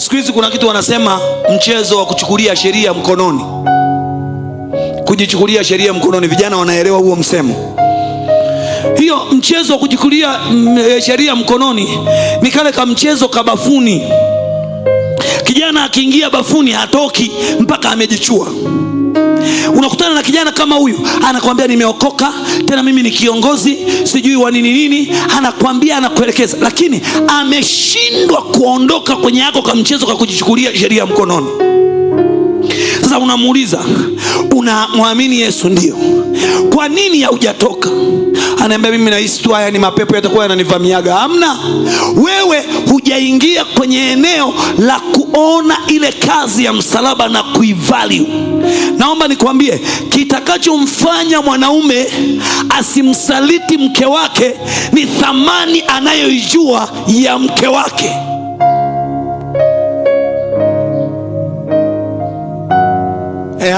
Siku hizi kuna kitu wanasema mchezo wa kuchukulia sheria mkononi, kujichukulia sheria mkononi. Vijana wanaelewa huo msemo? Hiyo mchezo wa kujichukulia sheria mkononi ni kale ka mchezo kabafuni. Kijana akiingia bafuni hatoki mpaka amejichua. Unakutana na kijana kama huyu, anakuambia nimeokoka, tena mimi ni kiongozi, sijui wa nini, anakuambia, anakuelekeza, lakini ameshindwa kuondoka kwenye yako kama mchezo kwa kujichukulia sheria mkononi. Sasa unamuuliza, unamwamini Yesu? Ndio. Kwa nini haujatoka? Anaambia mimi nahisi tu haya ni mapepo yatakuwa yananivamiaga. Hamna, wewe hujaingia kwenye eneo la kuona ile kazi ya msalaba na kuivalue. Naomba nikwambie, kitakachomfanya mwanaume asimsaliti mke wake ni thamani anayoijua ya mke wake.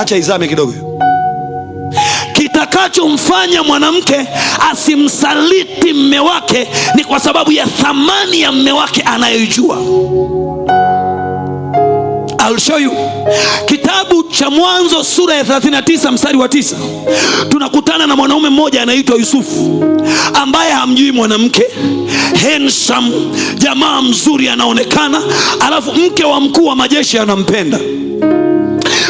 Acha izame kidogo. Kitakachomfanya mwanamke asimsaliti mme wake ni kwa sababu ya thamani ya mme wake anayoijua. I'll show you. Kitabu cha Mwanzo sura ya 39 mstari wa 9, tunakutana na mwanaume mmoja anaitwa Yusufu, ambaye hamjui mwanamke, handsome, jamaa mzuri anaonekana, alafu mke wa mkuu wa majeshi anampenda.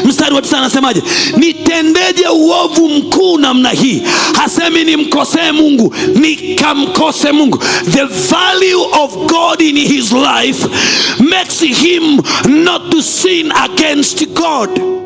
Mstari wa 9 anasemaje? Nitendeje uovu mkuu namna hii? Hasemi nimkosee Mungu, nikamkose Mungu. The value of God in his life makes him not to sin against God.